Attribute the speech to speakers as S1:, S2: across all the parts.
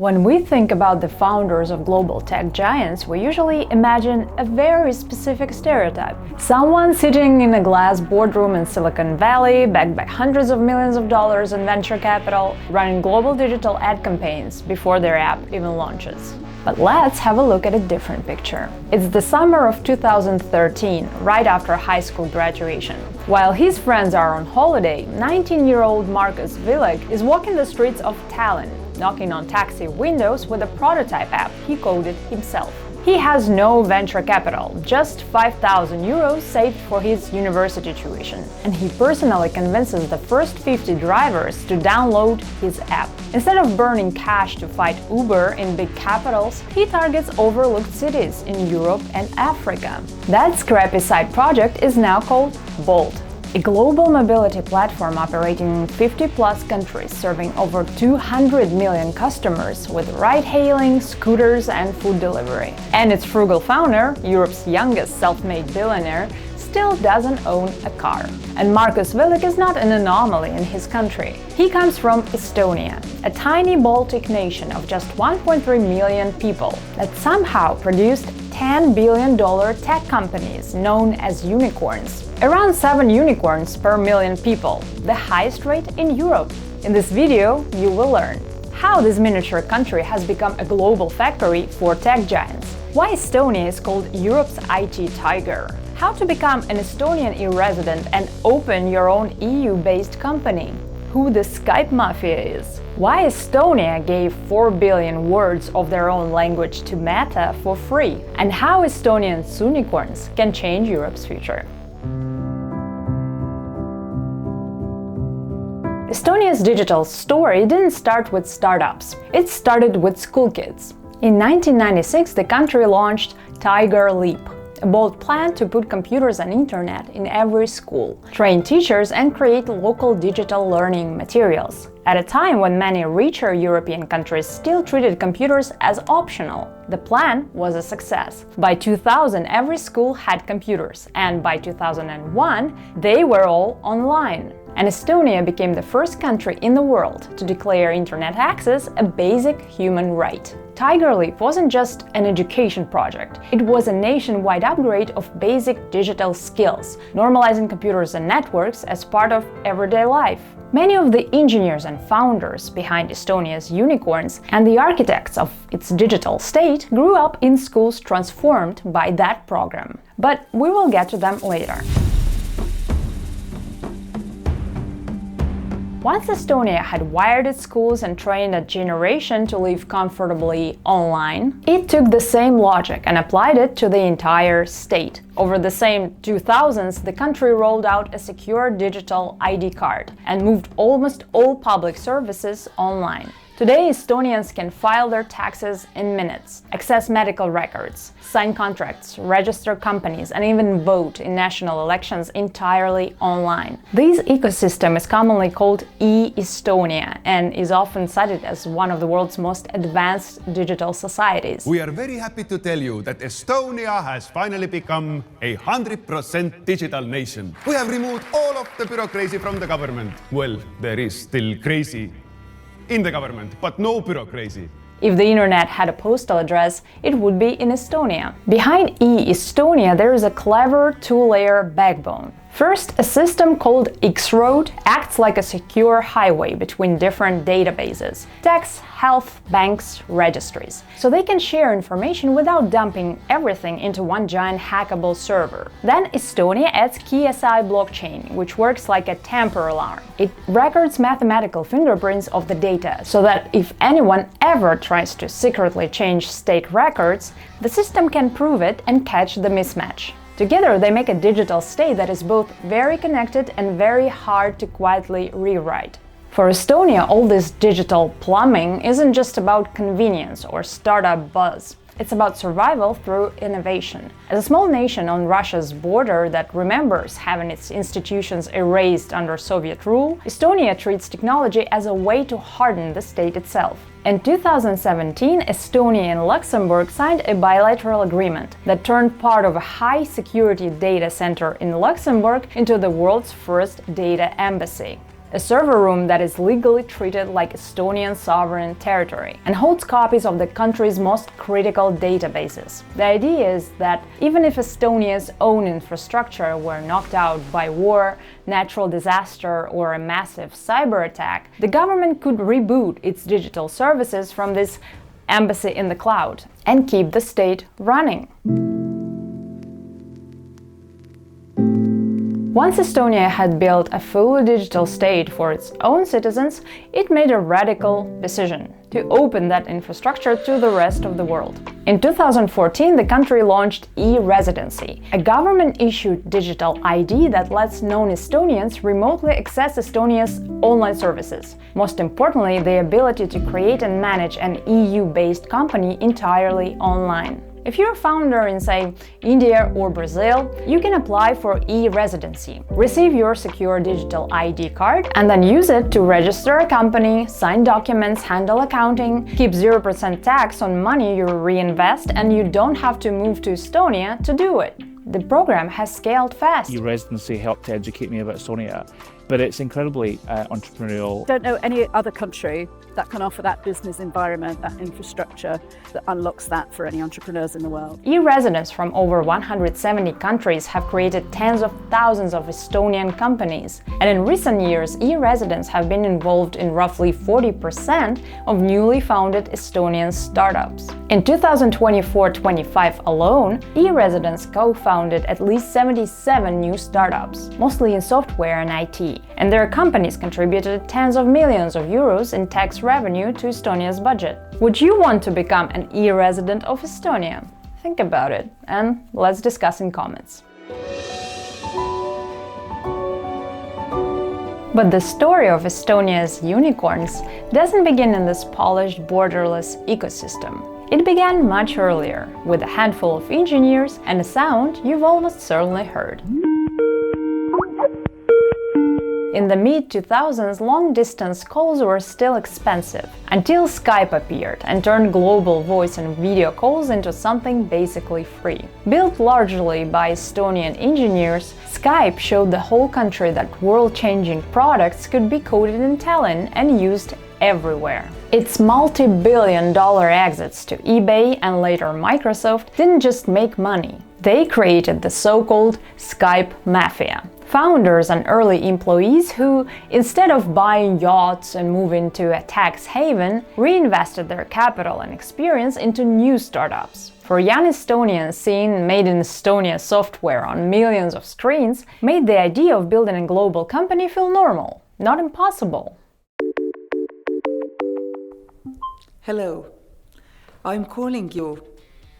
S1: When we think about the founders of global tech giants, we usually imagine a very specific stereotype. Someone sitting in a glass boardroom in Silicon Valley, backed by hundreds of millions of dollars in venture capital, running global digital ad campaigns before their app even launches. But let's have a look at a different picture. It's the summer of 2013, right after high school graduation. While his friends are on holiday, 19-year-old Markus Wilek is walking the streets of Tallinn, knocking on taxi windows with a prototype app he coded himself. He has no venture capital, just 5,000 euros saved for his university tuition, and he personally convinces the first 50 drivers to download his app. Instead of burning cash to fight Uber in big capitals, he targets overlooked cities in Europe and Africa. That scrappy side project is now called Bolt, a global mobility platform operating in 50-plus countries, serving over 200 million customers with ride-hailing, scooters and food delivery. And its frugal founder, Europe's youngest self-made billionaire, still doesn't own a car. And Markus Wilek is not an anomaly in his country. He comes from Estonia, a tiny Baltic nation of just 1.3 million people that somehow produced $10 billion tech companies known as unicorns. Around 7 unicorns per million people, the highest rate in Europe. In this video, you will learn how this miniature country has become a global factory for tech giants, why Estonia is called Europe's IT tiger, how to become an Estonian e-resident and open your own EU-based company, who the Skype Mafia is, why Estonia gave 4 billion words of their own language to Meta for free, and how Estonian Soonicorns can change Europe's future. Estonia's digital story didn't start with startups. It started with school kids. In 1996, the country launched Tiger Leap, a bold plan to put computers and internet in every school, train teachers and create local digital learning materials. At a time when many richer European countries still treated computers as optional, the plan was a success. By 2000, every school had computers, and by 2001, they were all online. And Estonia became the first country in the world to declare internet access a basic human right. Tiger Leap wasn't just an education project, it was a nationwide upgrade of basic digital skills, normalizing computers and networks as part of everyday life. Many of the engineers and founders behind Estonia's unicorns and the architects of its digital state grew up in schools transformed by that program. But we will get to them later. Once Estonia had wired its schools and trained a generation to live comfortably online, it took the same logic and applied it to the entire state. Over the same 2000s, the country rolled out a secure digital ID card and moved almost all public services online. Today, Estonians can file their taxes in minutes, access medical records, sign contracts, register companies, and even vote in national elections entirely online. This ecosystem is commonly called E-Estonia and is often cited as one of the world's most advanced digital societies.
S2: We are very happy to tell you that Estonia has finally become a 100% digital nation. We have removed all of the bureaucracy from the government. Well, there is still crazy in the government, but no bureaucracy.
S1: If the internet had a postal address, it would be in Estonia. Behind E-Estonia, there is a clever two-layer backbone. First, a system called X-Road acts like a secure highway between different databases, tax, health, banks, registries, so they can share information without dumping everything into one giant hackable server. Then Estonia adds KSI blockchain, which works like a tamper alarm. It records mathematical fingerprints of the data, so that if anyone ever tries to secretly change state records, the system can prove it and catch the mismatch. Together, they make a digital state that is both very connected and very hard to quietly rewrite. For Estonia, all this digital plumbing isn't just about convenience or startup buzz. It's about survival through innovation. As a small nation on Russia's border that remembers having its institutions erased under Soviet rule, Estonia treats technology as a way to harden the state itself. In 2017, Estonia and Luxembourg signed a bilateral agreement that turned part of a high-security data center in Luxembourg into the world's first data embassy. a server room that is legally treated like Estonian sovereign territory and holds copies of the country's most critical databases. The idea is that even if Estonia's own infrastructure were knocked out by war, natural disaster, or a massive cyber attack, the government could reboot its digital services from this embassy in the cloud and keep the state running. Once Estonia had built a fully digital state for its own citizens, it made a radical decision to open that infrastructure to the rest of the world. In 2014, the country launched E-Residency, a government-issued digital ID that lets non-Estonians remotely access Estonia's online services. Most importantly, the ability to create and manage an EU-based company entirely online. If you're a founder in, say, India or Brazil, you can apply for E-Residency, receive your secure digital ID card, and then use it to register a company, sign documents, handle accounting, keep 0% tax on money you reinvest, and you don't have to move to Estonia to do it. The program has scaled fast.
S3: E-Residency helped to educate me about Estonia, but it's incredibly entrepreneurial.
S4: Don't know any other country that can offer that business environment, that infrastructure that unlocks that for any entrepreneurs in the world.
S1: E-residents from over 170 countries have created tens of thousands of Estonian companies. And in recent years, e-residents have been involved in roughly 40% of newly founded Estonian startups. In 2024-25 alone, e-residents co-founded at least 77 new startups, mostly in software and IT. And their companies contributed tens of millions of euros in tax revenue to Estonia's budget. Would you want to become an e-resident of Estonia? Think about it, and let's discuss in comments. But the story of Estonia's unicorns doesn't begin in this polished, borderless ecosystem. It began much earlier, with a handful of engineers and a sound you've almost certainly heard. In the mid-2000s, long-distance calls were still expensive, until Skype appeared and turned global voice and video calls into something basically free. Built largely by Estonian engineers, Skype showed the whole country that world-changing products could be coded in Tallinn and used everywhere. Its multi-billion-dollar exits to eBay and later Microsoft didn't just make money. They created the so-called Skype Mafia. Founders and early employees who, instead of buying yachts and moving to a tax haven, reinvested their capital and experience into new startups. For young Estonians, seeing Made in Estonia software on millions of screens made the idea of building a global company feel normal, not impossible.
S5: Hello, I'm calling you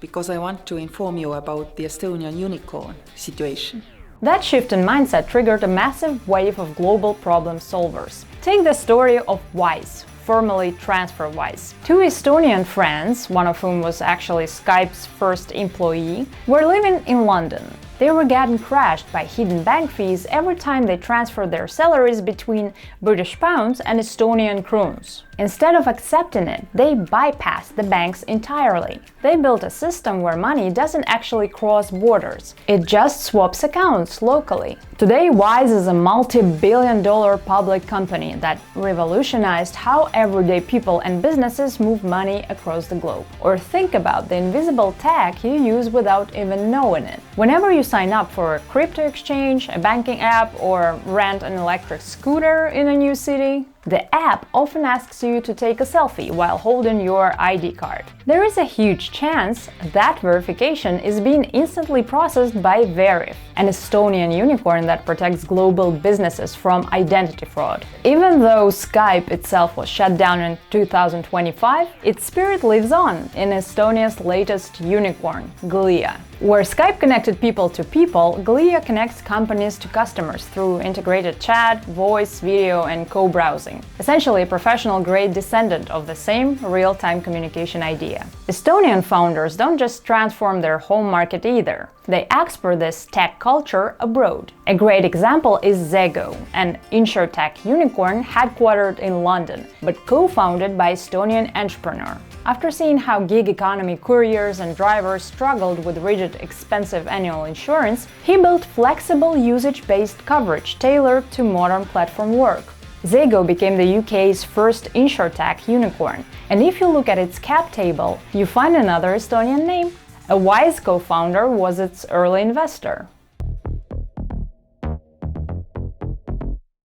S5: because I want to inform you about the Estonian unicorn situation.
S1: That shift in mindset triggered a massive wave of global problem solvers. Take the story of Wise, formerly TransferWise. Two Estonian friends, one of whom was actually Skype's first employee, were living in London. They were getting crashed by hidden bank fees every time they transferred their salaries between British pounds and Estonian kroons. Instead of accepting it, they bypassed the banks entirely. They built a system where money doesn't actually cross borders. It just swaps accounts locally. Today, Wise is a multi-billion-dollar public company that revolutionized how everyday people and businesses move money across the globe. Or think about the invisible tech you use without even knowing it. Whenever you sign up for a crypto exchange, a banking app, or rent an electric scooter in a new city, the app often asks you to take a selfie while holding your ID card. There is a huge chance that verification is being instantly processed by Veriff, an Estonian unicorn that protects global businesses from identity fraud. Even though Skype itself was shut down in 2025, its spirit lives on in Estonia's latest unicorn, Glia. Where Skype connected people to people, Glia connects companies to customers through integrated chat, voice, video, and co-browsing. Essentially a professional-grade descendant of the same real-time communication idea. Estonian founders don't just transform their home market either. They export this tech culture abroad. A great example is Zego, an insurtech unicorn headquartered in London, but co-founded by Estonian entrepreneur. After seeing how gig economy couriers and drivers struggled with rigid, expensive annual insurance, he built flexible usage-based coverage tailored to modern platform work. Zego became the UK's first insurtech unicorn, and if you look at its cap table, you find another Estonian name. A wise co-founder was its early investor.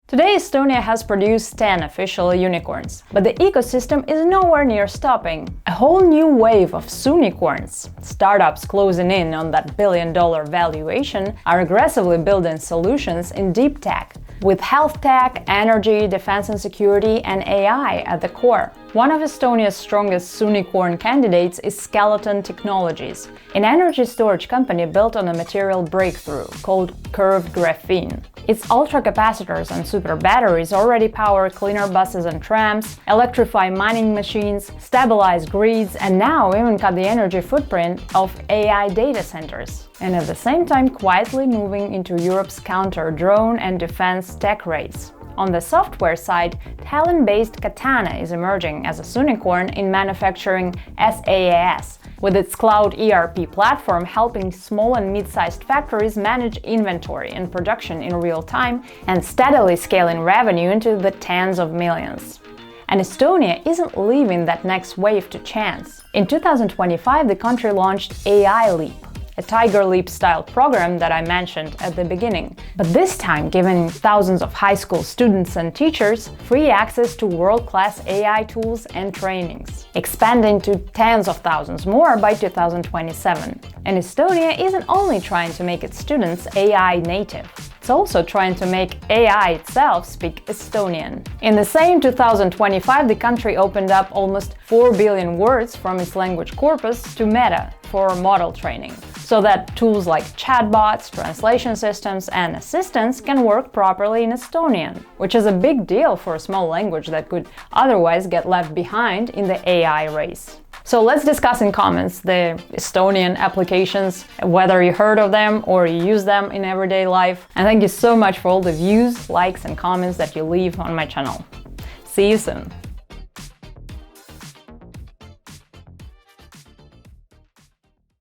S1: Today, Estonia has produced 10 official unicorns, but the ecosystem is nowhere near stopping. A whole new wave of Soonicorns, startups closing in on that billion-dollar valuation, are aggressively building solutions in deep tech, with health tech, energy, defense and security, and AI at the core. One of Estonia's strongest Soonicorn candidates is Skeleton Technologies, an energy storage company built on a material breakthrough called curved graphene. Its ultracapacitors and super batteries already power cleaner buses and trams, electrify mining machines, stabilize grids, and now even cut the energy footprint of AI data centers. And at the same time quietly moving into Europe's counter-drone and defense tech race. On the software side, Tallinn-based Katana is emerging as a Soonicorn in manufacturing SaaS, with its cloud ERP platform helping small and mid-sized factories manage inventory and production in real time and steadily scaling revenue into the tens of millions. And Estonia isn't leaving that next wave to chance. In 2025, the country launched AI Leap, a Tiger Leap-style program that I mentioned at the beginning, but this time giving thousands of high school students and teachers free access to world-class AI tools and trainings, expanding to tens of thousands more by 2027. And Estonia isn't only trying to make its students AI native, it's also trying to make AI itself speak Estonian. In the same 2025, the country opened up almost 4 billion words from its language corpus to Meta for model training, so that tools like chatbots, translation systems, and assistants can work properly in Estonian, which is a big deal for a small language that could otherwise get left behind in the AI race. So let's discuss in comments the Estonian applications, whether you heard of them or you use them in everyday life. And thank you so much for all the views, likes, and comments that you leave on my channel. See you soon!